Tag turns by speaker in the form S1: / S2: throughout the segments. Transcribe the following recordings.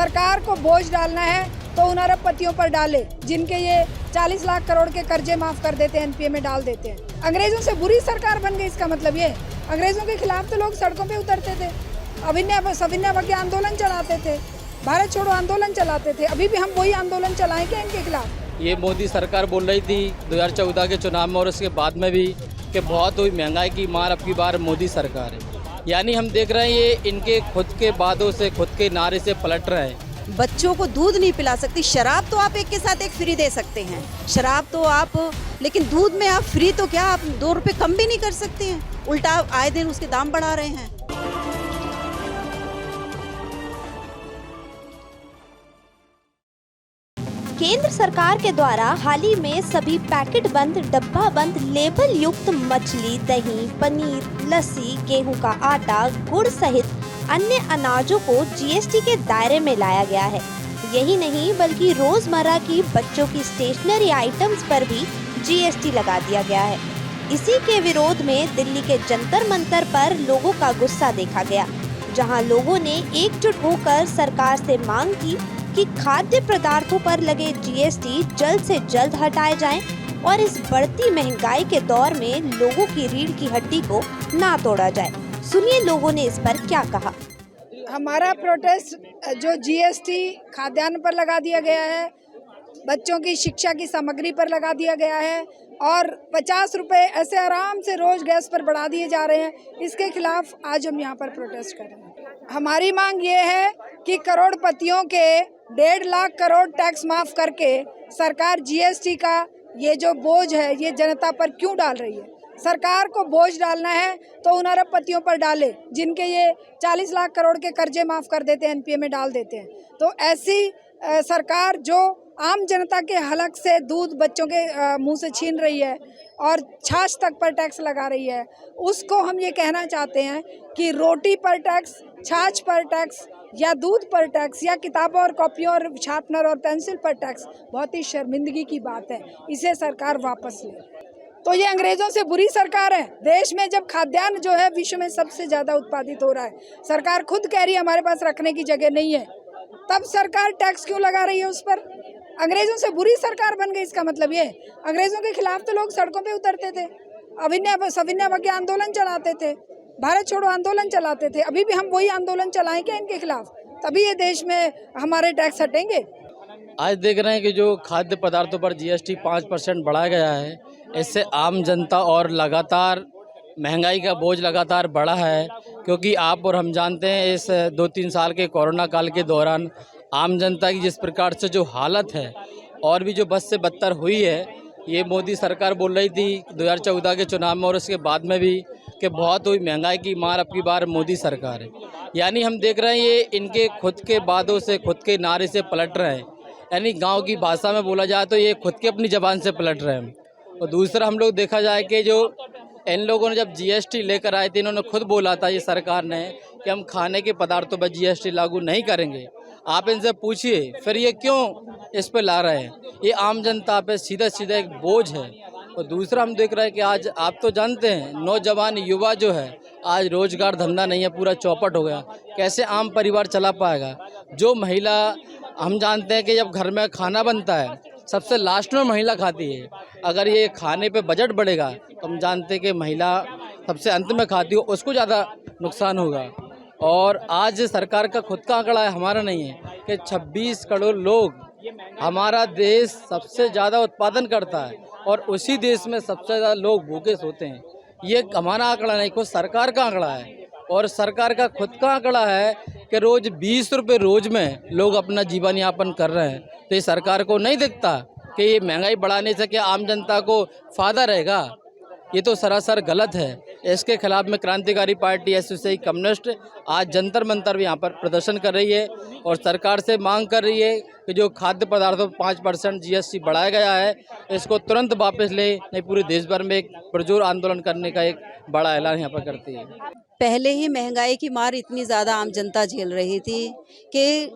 S1: सरकार को बोझ डालना है तो उन अरबपतियों पर डाले जिनके ये 40 लाख करोड़ के कर्जे माफ कर देते हैं, एनपीए में डाल देते हैं। अंग्रेजों से बुरी सरकार बन गई, इसका मतलब ये अंग्रेजों के खिलाफ तो लोग सड़कों पे उतरते थे, सविनय के आंदोलन चलाते थे, भारत छोड़ो आंदोलन चलाते थे। अभी भी हम वही आंदोलन चलाएं क्या इनके खिलाफ?
S2: ये मोदी सरकार बोल रही थी 2014 के चुनाव में और उसके बाद में भी कि बहुत हुई महंगाई की मार, अब की बार मोदी सरकार है। यानी हम देख रहे हैं ये इनके खुद के वादों से, खुद के नारे से पलट रहे हैं।
S3: बच्चों को दूध नहीं पिला सकती, शराब तो आप एक के साथ एक फ्री दे सकते हैं, शराब तो आप, लेकिन दूध में आप फ्री तो क्या, आप 2 रुपए कम भी नहीं कर सकते हैं, उल्टा आए दिन उसके दाम बढ़ा रहे हैं।
S4: केंद्र सरकार के द्वारा हाल ही में सभी पैकेट बंद, डब्बा बंद, लेबल युक्त मछली, दही, पनीर, लस्सी, गेहूं का आटा, गुड़ सहित अन्य अनाजों को जीएसटी के दायरे में लाया गया है। यही नहीं बल्कि रोजमर्रा की बच्चों की स्टेशनरी आइटम्स पर भी जीएसटी लगा दिया गया है। इसी के विरोध में दिल्ली के जंतर मंतर पर लोगों का गुस्सा देखा गया, जहां लोगों ने एकजुट होकर सरकार से मांग की कि खाद्य पदार्थों पर लगे जीएसटी जल्द से जल्द हटाए जाएं और इस बढ़ती महंगाई के दौर में लोगों की रीढ़ की हड्डी को ना तोड़ा जाए। सुनिए लोगों ने इस पर क्या कहा।
S1: हमारा प्रोटेस्ट जो जीएसटी खाद्यान्न पर लगा दिया गया है, बच्चों की शिक्षा की सामग्री पर लगा दिया गया है और 50 रुपए ऐसे आराम से रोज गैस पर बढ़ा दिए जा रहे हैं, इसके खिलाफ आज हम यहाँ पर प्रोटेस्ट कर रहे हैं। हमारी मांग ये है कि करोड़पतियों के 1.5 लाख करोड़ टैक्स माफ करके सरकार जीएसटी का ये जो बोझ है ये जनता पर क्यों डाल रही है? सरकार को बोझ डालना है तो उन अरबपतियों पर डाले जिनके ये 40 लाख करोड़ के कर्जे माफ कर देते हैं, एनपीए में डाल देते हैं। तो ऐसी सरकार जो आम जनता के हलक से दूध बच्चों के मुंह से छीन रही है और छाछ तक पर टैक्स लगा रही है, उसको हम ये कहना चाहते हैं कि रोटी पर टैक्स, छाछ पर टैक्स या दूध पर टैक्स या किताबों और कॉपियों और शार्पनर और पेंसिल पर टैक्स बहुत ही शर्मिंदगी की बात है। इसे सरकार वापस ले। तो ये अंग्रेजों से बुरी सरकार है। देश में जब खाद्यान्न जो है विश्व में सबसे ज़्यादा उत्पादित हो रहा है, सरकार खुद कह रही है हमारे पास रखने की जगह नहीं है, तब सरकार टैक्स क्यों लगा रही है उस पर? अंग्रेजों से बुरी सरकार बन गई, इसका मतलब ये अंग्रेजों के खिलाफ तो लोग सड़कों पे उतरते थे, सविनय के आंदोलन चलाते थे, भारत छोड़ो आंदोलन चलाते थे। अभी भी हम वही आंदोलन चलाएं क्या इनके खिलाफ? तभी ये देश में हमारे टैक्स हटेंगे।
S2: आज देख रहे हैं कि जो खाद्य पदार्थों पर जीएसटी 5% बढ़ाया गया है, इससे आम जनता और लगातार महंगाई का बोझ लगातार बढ़ा है। क्योंकि आप और हम जानते हैं इस 2-3 साल के कोरोना काल के दौरान आम जनता की जिस प्रकार से जो हालत है और भी जो बद से बदतर हुई है, ये मोदी सरकार बोल रही थी 2014 के चुनाव में और उसके बाद में भी कि बहुत हुई महंगाई की मार, अब की बार मोदी सरकार है। यानी हम देख रहे हैं ये इनके खुद के वादों से, खुद के नारे से पलट रहे हैं। यानी गांव की भाषा में बोला जाए तो ये खुद के अपनी ज़बान से पलट रहे हैं। और दूसरा हम लोग देखा जाए कि जो इन लोगों ने जब जीएसटी लेकर आए थे, इन्होंने खुद बोला था ये सरकार ने कि हम खाने के पदार्थों पर जीएसटी लागू नहीं करेंगे। आप इनसे पूछिए फिर ये क्यों इस पर ला रहे हैं? ये आम जनता पे सीधा सीधा एक बोझ है। और दूसरा हम देख रहे हैं कि आज आप तो जानते हैं नौजवान युवा जो है आज रोजगार धंधा नहीं है, पूरा चौपट हो गया। कैसे आम परिवार चला पाएगा? जो महिला, हम जानते हैं कि जब घर में खाना बनता है सबसे लास्ट में महिला खाती है। अगर ये खाने पे बजट बढ़ेगा तो हम जानते हैं कि महिला सबसे अंत में खाती हो, उसको ज़्यादा नुकसान होगा। और आज सरकार का खुद का आंकड़ा है, हमारा नहीं है, कि 26 करोड़ लोग, हमारा देश सबसे ज़्यादा उत्पादन करता है और उसी देश में सबसे ज़्यादा लोग भूखे सोते हैं। ये हमारा आंकड़ा नहीं, खुद सरकार का आंकड़ा है। और सरकार का खुद का आंकड़ा है कि रोज़ 20 रुपये रोज़ में लोग अपना जीवन यापन कर रहे हैं। तो ये सरकार को नहीं दिखता कि ये महंगाई बढ़ाने से क्या आम जनता को फ़ायदा रहेगा? ये तो सरासर गलत है। इसके खिलाफ में क्रांतिकारी पार्टी एसोसिएशन कम्युनिस्ट आज जंतर मंतर भी यहाँ पर प्रदर्शन कर रही है और सरकार से मांग कर रही है कि जो खाद्य पदार्थों पर 5% जीएसटी बढ़ाया गया है, इसको तुरंत वापस ले, नहीं पूरे देश भर में एक पुरजोर आंदोलन करने का एक बड़ा ऐलान यहाँ पर करती है।
S3: पहले ही महंगाई की मार इतनी ज़्यादा आम जनता झेल रही थी कि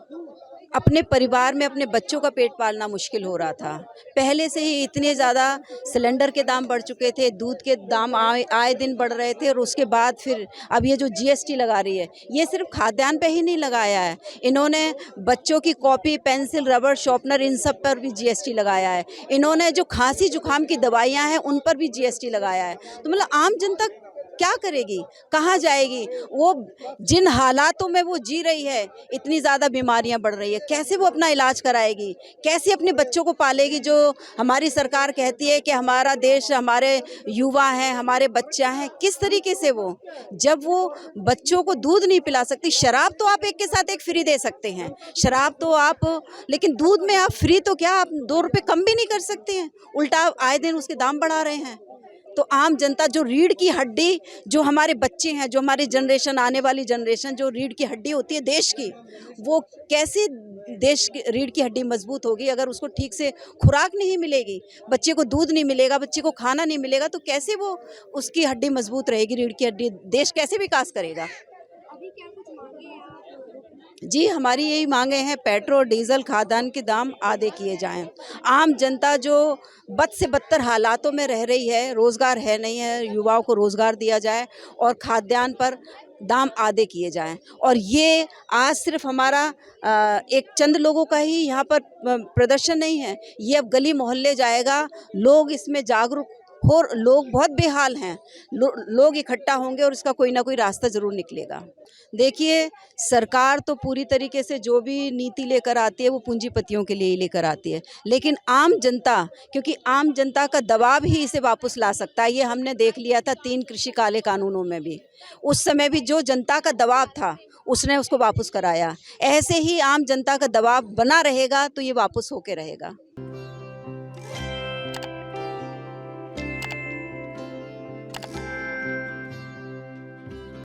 S3: अपने परिवार में अपने बच्चों का पेट पालना मुश्किल हो रहा था। पहले से ही इतने ज़्यादा सिलेंडर के दाम बढ़ चुके थे, दूध के दाम आए दिन बढ़ रहे थे, और उसके बाद फिर अब ये जो जीएसटी लगा रही है, ये सिर्फ खाद्यान्न पे ही नहीं लगाया है, इन्होंने बच्चों की कॉपी, पेंसिल, रबर, शॉर्पनर, इन सब पर भी जीएसटी लगाया है। इन्होंने जो खांसी जुकाम की दवाइयाँ हैं उन पर भी जीएसटी लगाया है। तो मतलब आम जनता क्या करेगी, कहाँ जाएगी? वो जिन हालातों में वो जी रही है, इतनी ज़्यादा बीमारियां बढ़ रही है, कैसे वो अपना इलाज कराएगी, कैसे अपने बच्चों को पालेगी? जो हमारी सरकार कहती है कि हमारा देश, हमारे युवा हैं, हमारे बच्चा हैं, किस तरीके से वो, जब वो बच्चों को दूध नहीं पिला सकती, शराब तो आप एक के साथ एक फ्री दे सकते हैं, शराब तो आप, लेकिन दूध में आप फ्री तो क्या, आप 2 रुपये कम भी नहीं कर सकते हैं, उल्टा आए दिन उसके दाम बढ़ा रहे हैं। तो आम जनता, जो रीढ़ की हड्डी, जो हमारे बच्चे हैं, जो हमारी जनरेशन, आने वाली जनरेशन, जो रीढ़ की हड्डी होती है देश की, वो कैसे देश की रीढ़ की हड्डी मजबूत होगी अगर उसको ठीक से खुराक नहीं मिलेगी, बच्चे को दूध नहीं मिलेगा, बच्चे को खाना नहीं मिलेगा, तो कैसे वो उसकी हड्डी मजबूत रहेगी, रीढ़ की हड्डी, देश कैसे विकास करेगा? जी, हमारी यही मांगे हैं, पेट्रोल, डीजल, खाद्यान्न के दाम आधे किए जाएं। आम जनता जो बद से बदतर हालातों में रह रही है, रोज़गार है नहीं है, युवाओं को रोज़गार दिया जाए और खाद्यान्न पर दाम आधे किए जाएं। और ये आज सिर्फ हमारा एक चंद लोगों का ही यहाँ पर प्रदर्शन नहीं है, ये अब गली मोहल्ले जाएगा, लोग इसमें जागरूक हो, लोग बहुत बेहाल हैं, लोग इकट्ठा होंगे और इसका कोई ना कोई रास्ता ज़रूर निकलेगा। देखिए, सरकार तो पूरी तरीके से जो भी नीति लेकर आती है वो पूंजीपतियों के लिए ही लेकर आती है, लेकिन आम जनता, क्योंकि आम जनता का दबाव ही इसे वापस ला सकता है। ये हमने देख लिया था 3 कृषि काले कानूनों में भी, उस समय भी जो जनता का दबाव था उसने उसको वापस कराया। ऐसे ही आम जनता का दबाव बना रहेगा तो ये वापस होके रहेगा।